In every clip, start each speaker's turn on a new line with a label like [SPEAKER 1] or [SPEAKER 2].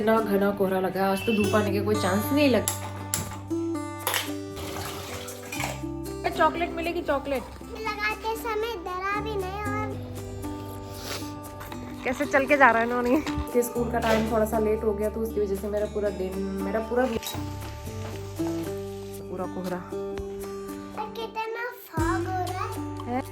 [SPEAKER 1] इतना घना कोहरा लगा, आज तो धूप आने के कोई चांस नहीं लगा। चॉकलेट मिलेगी, चॉकलेट
[SPEAKER 2] लगाते समय डरा भी नहीं। और
[SPEAKER 1] कैसे चल के जा रहा है नोनी के स्कूल का टाइम थोड़ा सा लेट हो गया, तो उसकी वजह से मेरा पूरा कोहरा।
[SPEAKER 2] कितना फॉग हो रहा है।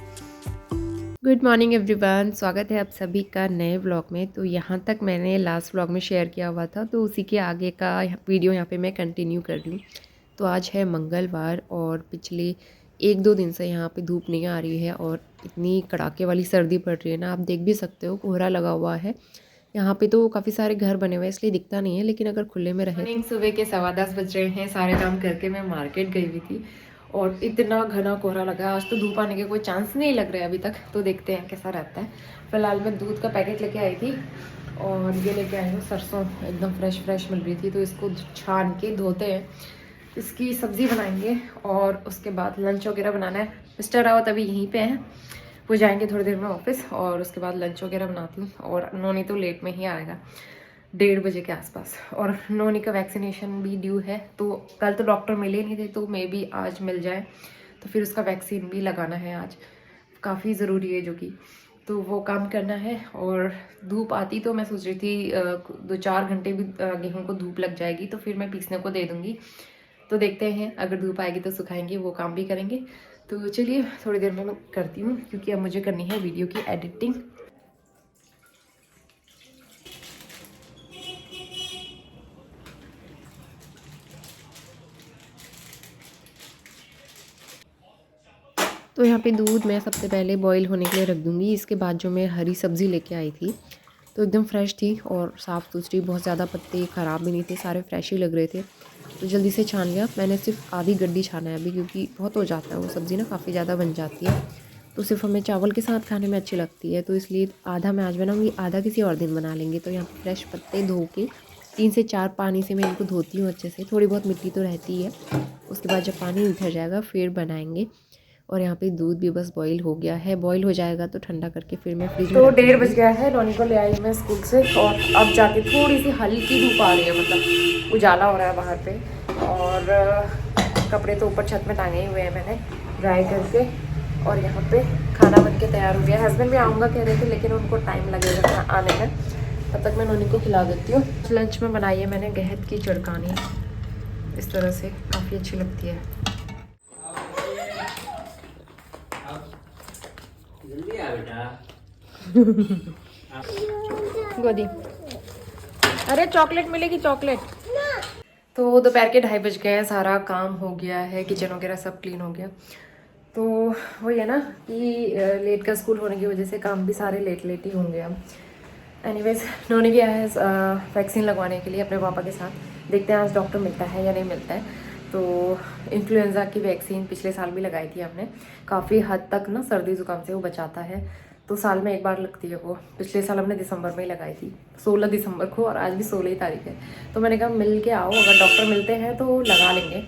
[SPEAKER 1] गुड मॉर्निंग एवरीवन, स्वागत है आप सभी का नए व्लॉग में। तो यहाँ तक मैंने लास्ट व्लॉग में शेयर किया हुआ था, तो उसी के आगे का वीडियो यहाँ पे मैं कंटिन्यू कर रही हूँ। तो आज है मंगलवार और पिछले 1-2 दिन से यहाँ पे धूप नहीं आ रही है और इतनी कड़ाके वाली सर्दी पड़ रही है ना, आप देख भी सकते हो कोहरा लगा हुआ है। यहाँ पे तो काफ़ी सारे घर बने हुए हैं इसलिए दिखता नहीं है, लेकिन अगर खुले में रहे। सुबह के 10:15 बज रहे हैं, सारे काम करके मैं मार्केट गई हुई थी और इतना घना कोहरा लगा, आज तो धूप आने के कोई चांस नहीं लग रहा है अभी तक। तो देखते हैं कैसा रहता है। फिलहाल मैं दूध का पैकेट लेके आई थी और ये लेके आई हूँ सरसों, एकदम फ्रेश मिल रही थी। तो इसको छान के धोते हैं, इसकी सब्ज़ी बनाएंगे और उसके बाद लंच वगैरह बनाना है। मिस्टर रावत अभी यहीं पे हैं, वो जाएंगे थोड़ी देर में ऑफिस और उसके बाद लंच वगैरह बनाती हूँ। और नोनी तो लेट में ही आएगा, 1:30 बजे के आसपास। और नोनी का वैक्सीनेशन भी ड्यू है, तो कल तो डॉक्टर मिले नहीं थे, तो मे बी आज मिल जाए। तो फिर उसका वैक्सीन भी लगाना है आज, काफ़ी ज़रूरी है जो कि, तो वो काम करना है। और धूप आती तो मैं सोच रही थी 2-4 घंटे भी गेहूँ को धूप लग जाएगी तो फिर मैं पीसने को दे दूँगी। तो देखते हैं, अगर धूप आएगी तो सुखाएंगे, वो काम भी करेंगे। तो चलिए थोड़ी देर में मैं करती हूँ, क्योंकि अब मुझे करनी है वीडियो की एडिटिंग। तो यहाँ पे दूध मैं सबसे पहले बॉईल होने के लिए रख दूँगी। इसके बाद जो मैं हरी सब्ज़ी लेके आई थी तो एकदम फ्रेश थी और साफ़ सुथरी, बहुत ज़्यादा पत्ते ख़राब भी नहीं थे, सारे फ्रेश ही लग रहे थे। तो जल्दी से छान लिया मैंने, सिर्फ आधी गड्डी छाना है अभी, क्योंकि बहुत हो जाता है वो सब्ज़ी ना, काफ़ी ज़्यादा बन जाती है। तो सिर्फ हमें चावल के साथ खाने में अच्छी लगती है, तो इसलिए आधा मैं आज बनाऊँगी, आधा किसी और दिन बना लेंगे। तो यहाँ पर फ्रेश पत्ते धो के 3 से 4 पानी से मैं इनको धोती हूँ अच्छे से, थोड़ी बहुत मिट्टी तो रहती है। उसके बाद जब पानी उतर जाएगा फिर बनाएंगे। और यहाँ पे दूध भी बस बॉईल हो गया है, बॉईल हो जाएगा तो ठंडा करके फिर मैं फ्रिज में। तो 1:30 बज गया है, नोनी को ले आई मैं स्कूल से और अब जाके थोड़ी सी हल्की धूप आ रही है, मतलब उजाला हो रहा है बाहर पे। और कपड़े तो ऊपर छत में टांगे हुए हैं मैंने ड्राई करके। और यहाँ पे खाना बन के तैयार हो गया। हस्बैंड भी आऊँगा कह रहे थे, लेकिन उनको टाइम लगेगा आने में, तब तक मैं नोनी को खिला देती हूँ। लंच में बनाई है मैंने गहत की चड़कानी, इस तरह से काफ़ी अच्छी लगती है।
[SPEAKER 3] जल्दी आ बेटा।
[SPEAKER 1] गोदी, अरे चॉकलेट मिलेगी, चॉकलेट। तो दोपहर के 2:30 बज गए हैं, सारा काम हो गया है, किचन वगैरह सब क्लीन हो गया। तो वही है ना कि लेट का स्कूल होने की वजह से काम भी सारे लेट ही होंगे अब। एनीवेज नोनी भी आया है वैक्सीन लगवाने के लिए अपने पापा के साथ। देखते हैं आज डॉक्टर मिलता है या नहीं मिलता है। तो इन्फ्लुएंज़ा की वैक्सीन पिछले साल भी लगाई थी हमने, काफ़ी हद तक ना सर्दी ज़ुकाम से वो बचाता है। तो साल में एक बार लगती है वो, पिछले साल हमने दिसंबर में ही लगाई थी, 16 दिसंबर को, और आज भी 16 ही तारीख है। तो मैंने कहा मिल के आओ, अगर डॉक्टर मिलते हैं तो लगा लेंगे।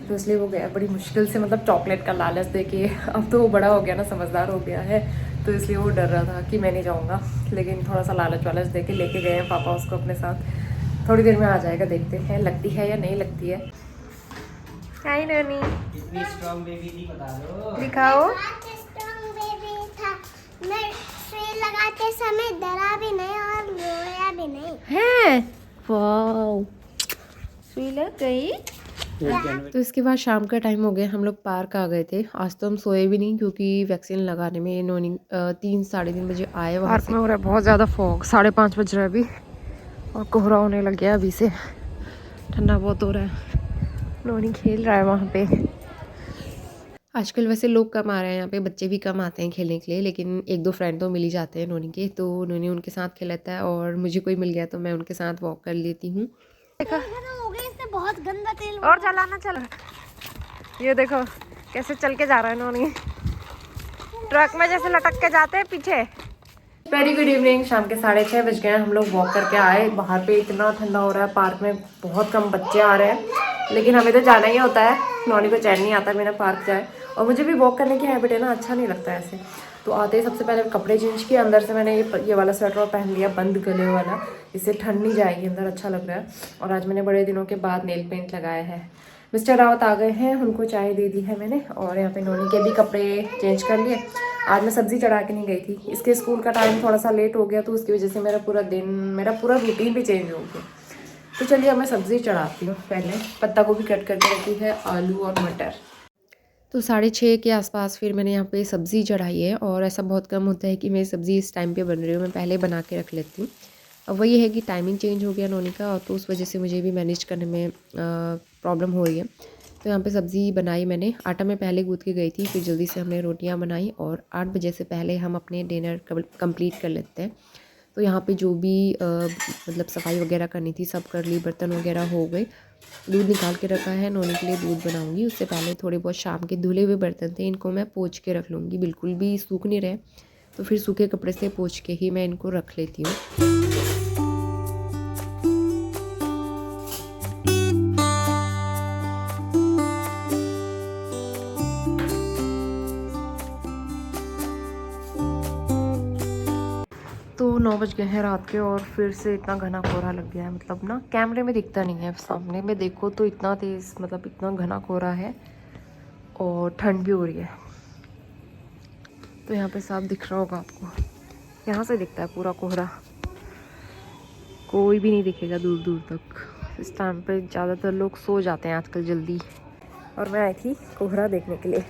[SPEAKER 1] तो इसलिए वो गया बड़ी मुश्किल से, मतलब चॉकलेट का लालच दे के। अब तो वो बड़ा हो गया ना, समझदार हो गया है, तो इसलिए वो डर रहा था कि मैं नहीं जाऊँगा, लेकिन थोड़ा सा लालच दे के लेके गए हैं पापा उसको अपने साथ। थोड़ी देर में आ जाएगा, देखते हैं लगती है या नहीं लगती है। हाय नोनी,
[SPEAKER 3] इतनी स्ट्रॉन्ग बेबी नहीं, बता दो।
[SPEAKER 1] दिखाओ।
[SPEAKER 2] स्ट्रॉन्ग बेबी था, मैं सुई लगाते समय डरा भी नहीं और रोया भी नहीं
[SPEAKER 1] है। वाओ, सुई लग गई। तो इसके बाद शाम का टाइम हो गया, हम लोग पार्क आ गए थे। आज तो हम सोए भी नहीं, क्योंकि वैक्सीन लगाने में नोनी 3-3:30 बजे आए वहाँ से। पार्क में हो रहा है बहुत ज़्यादा फॉग, 5:30 बज रहा है अभी और कोहरा होने लग गया अभी से, ठंडा बहुत हो रहा है। नोनी खेल रहा है वहाँ पे। आजकल वैसे लोग कम आ रहे हैं यहाँ पे, बच्चे भी कम आते हैं खेलने के लिए, लेकिन 1-2 फ्रेंड तो मिल ही जाते हैं नोनी के। तो नोनी उनके साथ खेलता है और मुझे कोई मिल गया तो मैं उनके साथ वॉक कर लेती हूँ। देखो
[SPEAKER 2] हो गया, इससे बहुत गंदा तेल
[SPEAKER 1] और चलाना, चल। ये देखो कैसे चल के जा रहा है नोनी, ट्रक में जैसे लटक के जाते हैं पीछे। वेरी गुड इवनिंग, शाम के 6:30 बज गए हैं। हम लोग वॉक करके आए, बाहर पे इतना ठंडा हो रहा है, पार्क में बहुत कम बच्चे आ रहे हैं, लेकिन हमें तो जाना ही होता है। नोनी को चैन नहीं आता बिना पार्क जाए, और मुझे भी वॉक करने की हैबिट है ना, अच्छा नहीं लगता ऐसे। तो आते ही सबसे पहले कपड़े चेंज किए, अंदर से मैंने ये वाला स्वेटर पहन लिया बंद गले वाला, इससे ठंड नहीं जाएगी, अंदर अच्छा लग रहा है। और आज मैंने बड़े दिनों के बाद नेल पेंट लगाया है। मिस्टर रावत आ गए हैं, उनको चाय दे दी है मैंने, और यहाँ पे नोनी के भी कपड़े चेंज कर लिए। आज मैं सब्ज़ी चढ़ा के नहीं गई थी, इसके स्कूल का टाइम थोड़ा सा लेट हो गया, तो उसकी वजह से मेरा पूरा रूटीन भी चेंज हो गया। तो चलिए अब मैं सब्ज़ी चढ़ाती हूँ। पहले पत्ता गोभी कट करके रखी है, आलू और मटर। तो 6:30 के आसपास फिर मैंने यहाँ पे सब्ज़ी चढ़ाई है, और ऐसा बहुत कम होता है कि मेरी सब्ज़ी इस टाइम पे बन रही हो, मैं पहले बना के रख लेती हूँ। अब वही है कि टाइमिंग चेंज हो गया नोनी का, और तो उस वजह से मुझे भी मैनेज करने में प्रॉब्लम हो रही है। तो यहाँ पे सब्ज़ी बनाई मैंने, आटा मैं पहले गूँथ के गई थी, फिर जल्दी से हमने रोटियाँ बनाई, और 8 बजे से पहले हम अपने डिनर कंप्लीट कर लेते हैं। तो यहाँ पे जो भी मतलब सफाई वगैरह करनी थी सब कर ली, बर्तन वगैरह हो गए। दूध निकाल के रखा है, नोनी के लिए दूध बनाऊंगी। उससे पहले थोड़े बहुत शाम के धुले हुए बर्तन थे, इनको मैं पोंछ के रख लूँगी, बिल्कुल भी सूख नहीं रहे, तो फिर सूखे कपड़े से पोंछ के ही मैं इनको रख लेती हूँ। तो 9 बज गए हैं रात के, और फिर से इतना घना कोहरा लग गया है, मतलब ना कैमरे में दिखता नहीं है, सामने में देखो तो इतना तेज़, मतलब इतना घना कोहरा है, और ठंड भी हो रही है। तो यहाँ पे साफ दिख रहा होगा आपको, यहाँ से दिखता है पूरा कोहरा, कोई भी नहीं दिखेगा दूर दूर तक। इस टाइम पे ज़्यादातर लोग सो जाते हैं आजकल जल्दी, और मैं आई थी कोहरा देखने के लिए।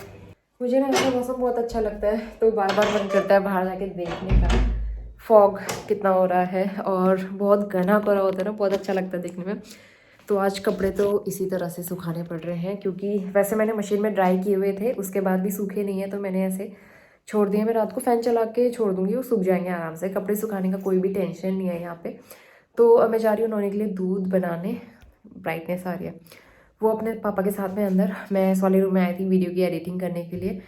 [SPEAKER 1] मुझे ना ऐसा मौसम बहुत अच्छा लगता है, तो बार बार मन करता है बाहर जाके देखने का, फॉग कितना हो रहा है, और बहुत घना कोहरा होता है ना, बहुत अच्छा लगता है देखने में। तो आज कपड़े तो इसी तरह से सुखाने पड़ रहे हैं, क्योंकि वैसे मैंने मशीन में ड्राई किए हुए थे, उसके बाद भी सूखे नहीं है, तो मैंने ऐसे छोड़ दिए। मैं रात को फ़ैन चला के छोड़ दूँगी, वो सूख जाएंगे आराम से। कपड़े सुखाने का कोई भी टेंशन नहीं है यहाँ पे। तो अब मैं जा रही हूँ नोनी के लिए दूध बनाने। ब्राइटनेस आ रही है, वो अपने पापा के साथ में अंदर, मैं इस वाले रूम में आई थी वीडियो की एडिटिंग करने के लिए।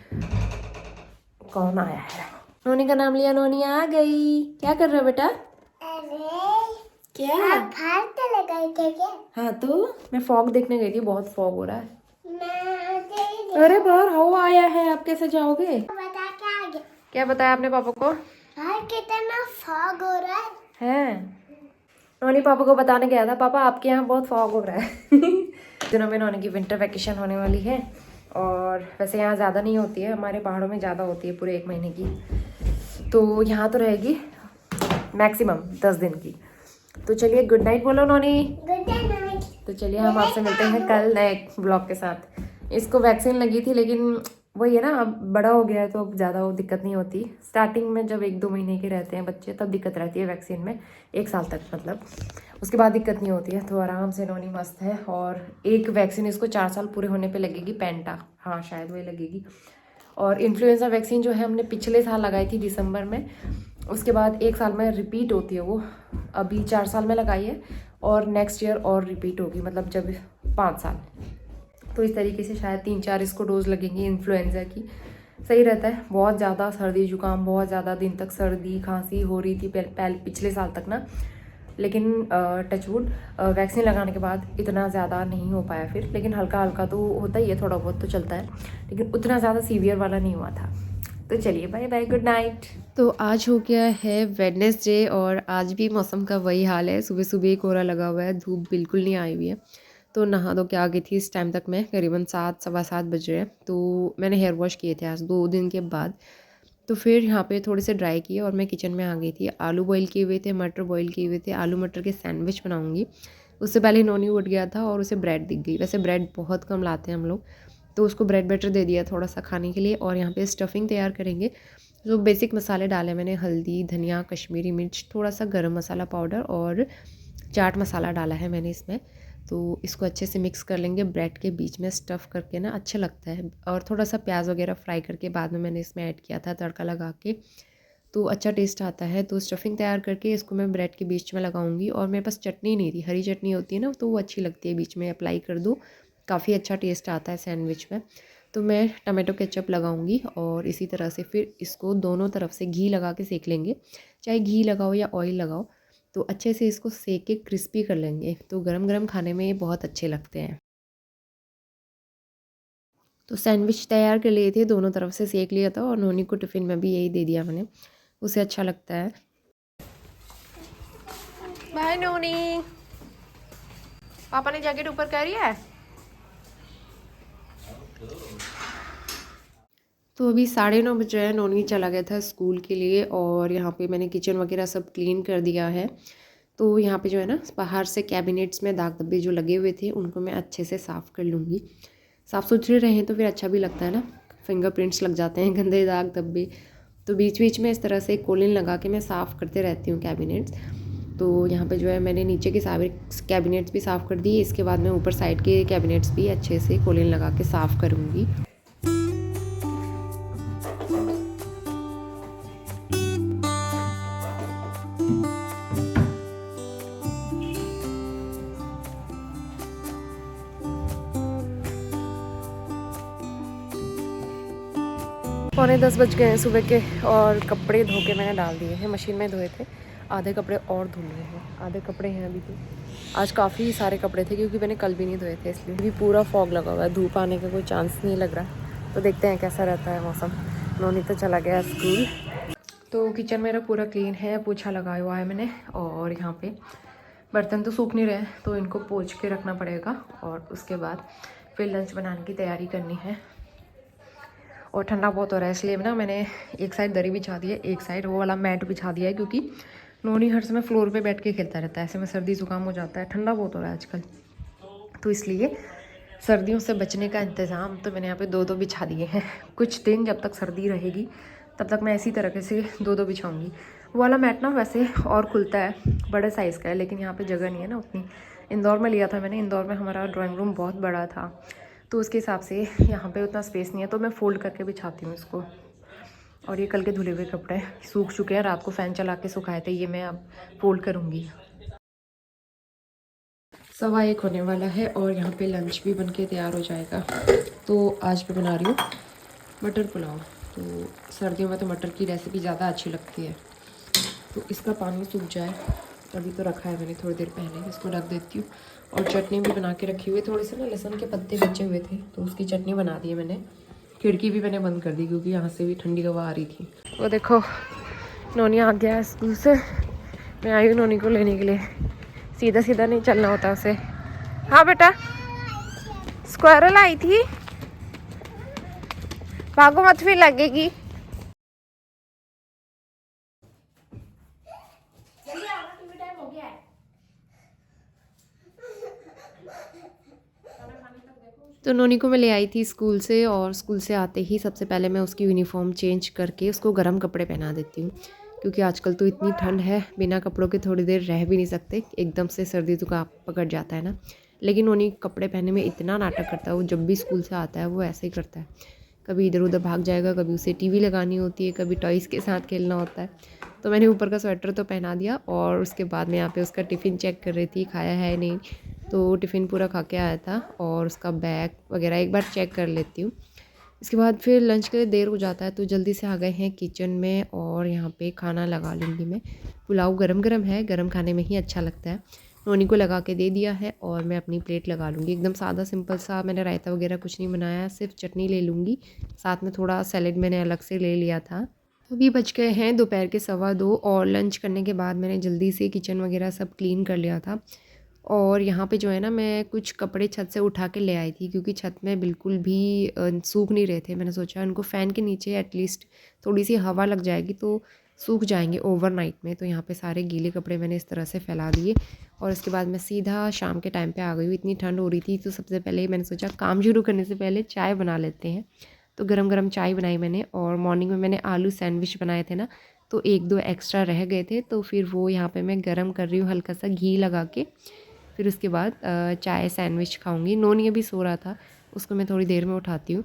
[SPEAKER 1] कौन आया है? नोनी का नाम लिया, नोनी आ गई। क्या कर रहा है बेटा?
[SPEAKER 2] अरे
[SPEAKER 1] क्या?
[SPEAKER 2] आप बाहर चले गए थे क्या?
[SPEAKER 1] हाँ, तो मैं फॉग देखने गई थी, बहुत फॉग हो रहा है।
[SPEAKER 2] मैं गई
[SPEAKER 1] अरे बाहर हवा आया है, आप कैसे जाओगे?
[SPEAKER 2] बता क्या आगे?
[SPEAKER 1] क्या बताया आपने पापा को?
[SPEAKER 2] बाहर कितना फॉग हो रहा है।
[SPEAKER 1] नोनी पापा को बताने गया था, पापा आपके यहाँ बहुत फॉग हो रहा है। दिनों में नोनी की विंटर वैकेशन होने वाली है, और वैसे यहाँ ज़्यादा नहीं होती है, हमारे पहाड़ों में ज़्यादा होती है, पूरे 1 महीने की। तो यहाँ तो रहेगी मैक्सिमम 10 दिन की। तो चलिए गुड नाइट बोलो नोनी।
[SPEAKER 2] Good night.
[SPEAKER 1] तो चलिए हम आपसे मिलते हैं कल नए ब्लॉग के साथ। इसको वैक्सीन लगी थी, लेकिन वही है ना, अब बड़ा हो गया है तो अब ज़्यादा वो दिक्कत नहीं होती। स्टार्टिंग में जब 1-2 महीने के रहते हैं बच्चे, तब दिक्कत रहती है वैक्सीन में, 1 साल तक मतलब, उसके बाद दिक्कत नहीं होती है। तो आराम से नोनी मस्त है, और एक वैक्सीन इसको 4 साल पूरे होने पे लगेगी, पेंटा, हाँ शायद वही लगेगी। और इन्फ्लुएंजा वैक्सीन जो है हमने पिछले साल लगाई थी दिसंबर में, उसके बाद 1 साल में रिपीट होती है वो, अभी 4 साल में लगाई है, और नेक्स्ट ईयर और रिपीट होगी, मतलब जब 5 साल। तो इस तरीके से शायद 3-4 इसको डोज लगेंगी इन्फ्लुएंजा की। सही रहता है, बहुत ज़्यादा सर्दी जुकाम, बहुत ज़्यादा दिन तक सर्दी खांसी हो रही थी पिछले साल तक ना, लेकिन टचवुड वैक्सीन लगाने के बाद इतना ज़्यादा नहीं हो पाया फिर, लेकिन हल्का हल्का तो होता ही है, थोड़ा बहुत तो चलता है, लेकिन उतना ज़्यादा सीवियर वाला नहीं हुआ था। तो चलिए बाय बाय, गुड नाइट। तो आज हो गया है वेडनेसडे, और आज भी मौसम का वही हाल है, सुबह सुबह ही कोहरा लगा हुआ है, धूप बिल्कुल नहीं आई हुई है। तो नहा धो के आ गई थी इस टाइम तक मैं, करीबन 7 सवा 7 बज रहे हैं। तो मैंने हेयर वॉश किए थे आज 2 दिन के बाद। तो फिर यहाँ पे थोड़े से ड्राई किए, और मैं किचन में आ गई थी। आलू बॉईल किए हुए थे, मटर बॉईल किए हुए थे, आलू मटर के सैंडविच बनाऊँगी। उससे पहले नोनी उठ गया था, और उसे ब्रेड दिख गई। वैसे ब्रेड बहुत कम लाते हैं हम लोग, तो उसको ब्रेड बटर दे दिया थोड़ा सा खाने के लिए। और यहाँ पे स्टफिंग तैयार करेंगे। जो बेसिक मसाले डाले मैंने, हल्दी, धनिया, कश्मीरी मिर्च, थोड़ा सा गरम मसाला पाउडर और चाट मसाला डाला है मैंने इसमें। तो इसको अच्छे से मिक्स कर लेंगे, ब्रेड के बीच में स्टफ़ करके ना अच्छा लगता है। और थोड़ा सा प्याज वगैरह फ्राई करके बाद में मैंने इसमें ऐड किया था तड़का लगा के, तो अच्छा टेस्ट आता है। तो स्टफिंग तैयार करके इसको मैं ब्रेड के बीच में लगाऊंगी। और मेरे पास चटनी नहीं थी, हरी चटनी होती है ना, तो वो अच्छी लगती है, बीच में अप्लाई कर दो, काफ़ी अच्छा टेस्ट आता है सैंडविच में। तो मैं टमाटो केचप लगाऊंगी, और इसी तरह से फिर इसको दोनों तरफ से घी लगा के सेक लेंगे। चाहे घी लगाओ या ऑयल लगाओ, तो अच्छे से इसको सेक के क्रिस्पी कर लेंगे। तो गरम गरम खाने में ये बहुत अच्छे लगते हैं। तो सैंडविच तैयार कर लिए थे, दोनों तरफ से सेक लिया था और नोनी को टिफ़िन में भी यही दे दिया मैंने, उसे अच्छा लगता है। बाय नोनी, पापा ने जैकेट ऊपर करी है। तो अभी 9:30 बजे है, नोनी चला गया था स्कूल के लिए और यहाँ पे मैंने किचन वगैरह सब क्लीन कर दिया है। तो यहाँ पे जो है ना, बाहर से कैबिनेट्स में दाग धब्बे जो लगे हुए थे उनको मैं अच्छे से साफ़ कर लूँगी। साफ़ सुथरे रहें तो फिर अच्छा भी लगता है ना, फिंगरप्रिंट्स लग जाते हैं गंदे दाग धब्बे। तो बीच बीच में इस तरह से कोलिन लगा के मैं साफ़ करते रहती हूँ कैबिनेट्स। तो यहाँ पे जो है मैंने नीचे के सारे कैबिनेट्स भी साफ़ कर दिए, इसके बाद मैं ऊपर साइड के कैबिनेट्स भी अच्छे से कोलिन लगा के साफ़ करूँगी। 9:45 बज गए हैं सुबह के और कपड़े धो के मैंने डाल दिए हैं, मशीन में धोए थे। आधे कपड़े और धुलने हैं, आधे कपड़े हैं अभी तो। आज काफ़ी सारे कपड़े थे क्योंकि मैंने कल भी नहीं धोए थे, इसलिए भी पूरा फॉग लगा हुआ है, धूप आने का कोई चांस नहीं लग रहा। तो देखते हैं कैसा रहता है मौसम। नोनी तो चला गया स्कूल। तो किचन मेरा पूरा क्लीन है, पोछा लगाया हुआ है मैंने और यहाँ पे बर्तन तो सूख नहीं रहे तो इनको पोंछ के रखना पड़ेगा और उसके बाद फिर लंच बनाने की तैयारी करनी है। और ठंडा बहुत हो रहा है इसलिए ना मैंने एक साइड दरी बिछा दी है, एक साइड वो वाला मैट बिछा दिया है क्योंकि नोनी हर समय फ्लोर पे बैठ के खेलता रहता है, ऐसे में सर्दी जुकाम हो जाता है, ठंडा बहुत हो रहा है आजकल। तो इसलिए सर्दियों से बचने का इंतज़ाम तो मैंने यहाँ पे 2-2 बिछा दिए हैं। कुछ दिन जब तक सर्दी रहेगी तब तक मैं इसी तरीके से 2-2 बिछाऊँगी। वो वाला मैट ना वैसे और खुलता है, बड़े साइज़ का है, लेकिन यहाँ पर जगह नहीं है ना उतनी। इंदौर में लिया था मैंने, इंदौर में हमारा ड्राइंग रूम बहुत बड़ा था तो उसके हिसाब से यहाँ पे उतना स्पेस नहीं है, तो मैं फ़ोल्ड करके बिछाती हूँ इसको। और ये कल के धुले हुए कपड़े सूख चुके हैं, रात को फ़ैन चला के सुखाए थे, ये मैं अब फ़ोल्ड करूँगी। 1:15 होने वाला है और यहाँ पे लंच भी बन के तैयार हो जाएगा। तो आज मैं बना रही हूँ मटर पुलाव। तो सर्दियों में तो मटर की रेसिपी ज़्यादा अच्छी लगती है। तो इसका पानी सूख जाए, अभी तो रखा है मैंने थोड़ी देर पहले, इसको रख देती हूँ। और चटनी भी बना के रखी हुई है, थोड़े से ना लहसुन के पत्ते बचे हुए थे तो उसकी चटनी बना दी है मैंने। खिड़की भी मैंने बंद कर दी क्योंकि यहाँ से भी ठंडी हवा आ रही थी। वो देखो नोनी आ गया है स्कूल से, मैं आई हूँ नोनी को लेने के लिए। सीधा सीधा नहीं चलना होता उसे। हाँ बेटा, स्क्वायरल आई थी, भागो मत फिर लगेगी। तो नोनी को मैं ले आई थी स्कूल से और स्कूल से आते ही सबसे पहले मैं उसकी यूनिफॉर्म चेंज करके उसको गर्म कपड़े पहना देती हूँ क्योंकि आजकल तो इतनी ठंड है, बिना कपड़ों के थोड़ी देर रह भी नहीं सकते, एकदम से सर्दी जुकाम पकड़ जाता है ना। लेकिन नोनी कपड़े पहनने में इतना नाटक करता है, वो जब भी स्कूल से आता है वो ऐसे ही करता है, कभी इधर उधर भाग जाएगा, कभी उसे टीवी लगानी होती है, कभी टॉयज़ के साथ खेलना होता है। तो मैंने ऊपर का स्वेटर तो पहना दिया और उसके बाद मैं यहाँ पे उसका टिफ़िन चेक कर रही थी, खाया है नहीं। तो टिफ़िन पूरा खा के आया था और उसका बैग वगैरह एक बार चेक कर लेती हूँ। इसके बाद फिर लंच के लिए देर हो जाता है तो जल्दी से आ गए हैं किचन में और यहाँ पे खाना लगा लूँगी मैं। पुलाव गरम गरम है, गरम खाने में ही अच्छा लगता है। नोनी को लगा के दे दिया है और मैं अपनी प्लेट लगा लूँगी। एकदम सादा सिंपल सा, मैंने रायता वगैरह कुछ नहीं बनाया, सिर्फ चटनी ले लूँगी, साथ में थोड़ा सैलेड मैंने अलग से ले लिया था। अभी बज गए हैं दोपहर के 2:15 और लंच करने के बाद मैंने जल्दी से किचन वगैरह सब क्लीन कर लिया था। और यहाँ पे जो है ना, मैं कुछ कपड़े छत से उठा के ले आई थी क्योंकि छत में बिल्कुल भी सूख नहीं रहे थे। मैंने सोचा उनको फ़ैन के नीचे एटलीस्ट थोड़ी सी हवा लग जाएगी तो सूख जाएंगे ओवरनाइट में। तो यहाँ पे सारे गीले कपड़े मैंने इस तरह से फैला दिए और इसके बाद मैं सीधा शाम के टाइम पे आ गई हूँ। इतनी ठंड हो रही थी तो सबसे पहले मैंने सोचा काम शुरू करने से पहले चाय बना लेते हैं। तो गरम गरम चाय बनाई मैंने और मॉर्निंग में मैंने आलू सैंडविच बनाए थे ना, तो 1-2 एक्स्ट्रा रह गए थे तो फिर वो यहाँ पे मैं गरम कर रही हूँ हल्का सा घी लगा के। फिर उसके बाद चाय सैंडविच खाऊंगी। नोनी अभी सो रहा था, उसको मैं थोड़ी देर में उठाती हूँ।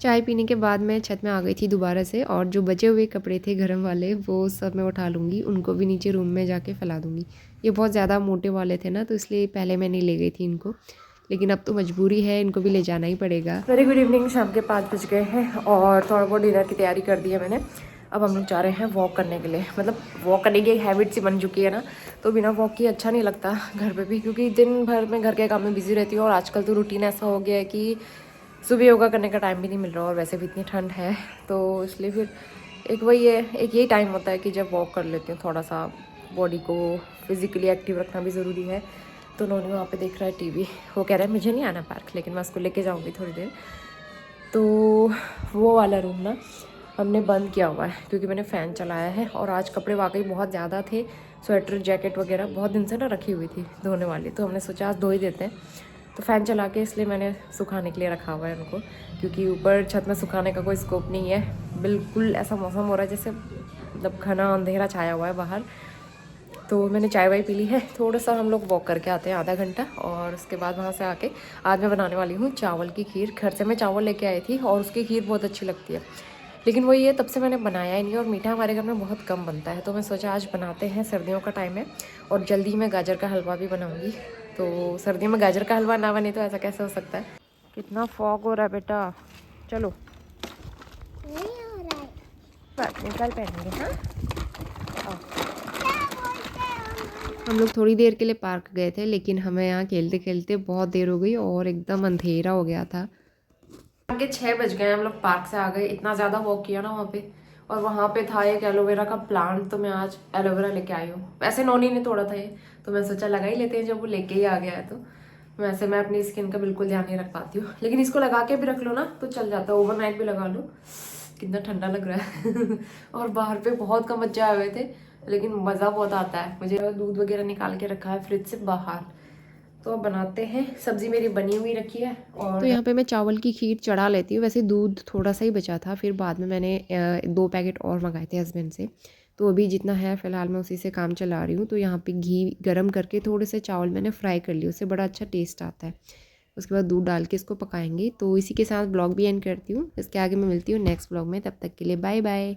[SPEAKER 1] चाय पीने के बाद मैं छत में आ गई थी दोबारा से और जो बचे हुए कपड़े थे गर्म वाले वो सब मैं उठा लूँगी, उनको भी नीचे रूम में जाके फैला दूँगी। ये बहुत ज़्यादा मोटे वाले थे ना तो इसलिए पहले मैं नहीं ले गई थी इनको, लेकिन अब तो मजबूरी है, इनको भी ले जाना ही पड़ेगा। वेरी गुड इवनिंग, शाम के 5 बज गए हैं और थोड़ा बहुत डिनर की तैयारी कर दी है मैंने। अब हम लोग जा रहे हैं वॉक करने के लिए। मतलब वॉक करने की एक हैबिट सी बन चुकी है ना, तो बिना वॉक की अच्छा नहीं लगता घर पे भी, क्योंकि दिन भर में घर के काम में बिजी रहती हूँ। और आजकल तो रूटीन ऐसा हो गया है कि सुबह योगा करने का टाइम भी नहीं मिल रहा, और वैसे भी इतनी ठंड है, तो इसलिए फिर एक वही है, एक यही टाइम होता है कि जब वॉक कर लेती हूँ। थोड़ा सा बॉडी को फिज़िकली एक्टिव रखना भी ज़रूरी है। तो नोनी वहाँ पे देख रहा है टीवी, वो कह रहा है मुझे नहीं आना पार्क, लेकिन मैं उसको लेके जाऊँगी थोड़ी देर। तो वो वाला रूम ना हमने बंद किया हुआ है, क्योंकि मैंने फ़ैन चलाया है। और आज कपड़े वाकई बहुत ज़्यादा थे, स्वेटर जैकेट वगैरह बहुत दिन से ना रखी हुई थी धोने वाली, तो हमने सोचा आज धो ही देते हैं। तो फ़ैन चला के इसलिए मैंने सुखाने के लिए रखा हुआ है उनको, क्योंकि ऊपर छत में सुखाने का कोई स्कोप नहीं है। बिल्कुल ऐसा मौसम हो रहा है जैसे मतलब घना अंधेरा छाया हुआ है बाहर। तो मैंने चाय वाय पी ली है, थोड़ा सा हम लोग वॉक करके आते हैं आधा घंटा, और उसके बाद वहाँ से आके आज मैं बनाने वाली हूँ चावल की खीर। घर से मैं चावल लेके आई थी और उसकी खीर बहुत अच्छी लगती है, लेकिन वही है तब से मैंने बनाया ही नहीं, और मीठा हमारे घर में बहुत कम बनता है। तो मैं सोचा आज बनाते हैं, सर्दियों का टाइम है और जल्दी मैं गाजर का हलवा भी बनाऊँगी। तो सर्दियों में गाजर का हलवा ना बने तो ऐसा कैसे हो सकता है। कितना फॉग हो रहा है बेटा, चलो
[SPEAKER 2] नहीं हो रहा है।
[SPEAKER 1] बात नहीं, कल पहनेंगे। हाँ,
[SPEAKER 2] क्या बोलते हो?
[SPEAKER 1] हम लोग थोड़ी देर के लिए पार्क गए थे, लेकिन हमें यहाँ खेलते खेलते बहुत देर हो गई और एकदम अंधेरा हो गया था। आगे 6 बज गए, हम लोग पार्क से आ गए। इतना ज़्यादा वॉक किया ना वहाँ पे, और वहाँ पे था एक एलोवेरा का प्लांट, तो मैं आज एलोवेरा लेके आई हूँ। वैसे नोनी ने तोड़ा था ये, तो मैं सोचा लगा ही लेते हैं जब वो लेके ही आ गया है। तो वैसे मैं अपनी स्किन का बिल्कुल ध्यान नहीं रख पाती हूँ, लेकिन इसको लगा के भी रख लो ना तो चल जाता है, ओवरनाइट भी लगा लो। कितना ठंडा लग रहा है और बाहर पे बहुत कम बच्चे आए हुए थे, लेकिन मज़ा बहुत आता है। मुझे दूध वगैरह निकाल के रखा है फ्रिज से बाहर। तो अब बनाते हैं, सब्ज़ी मेरी बनी हुई रखी है। और तो यहाँ पे मैं चावल की खीर चढ़ा लेती हूँ। वैसे दूध थोड़ा सा ही बचा था, फिर बाद में मैंने 2 पैकेट और मंगाए थे हस्बैंड से, तो अभी जितना है फ़िलहाल मैं उसी से काम चला रही हूँ। तो यहाँ पे घी गरम करके थोड़े से चावल मैंने फ्राई कर लिए, उससे बड़ा अच्छा टेस्ट आता है। उसके बाद दूध डाल के इसको पकाएंगे। तो इसी के साथ ब्लॉग भी एंड करती हूँ। इसके आगे मैं मिलती हूँ नेक्स्ट ब्लॉग में, तब तक के लिए बाय बाय।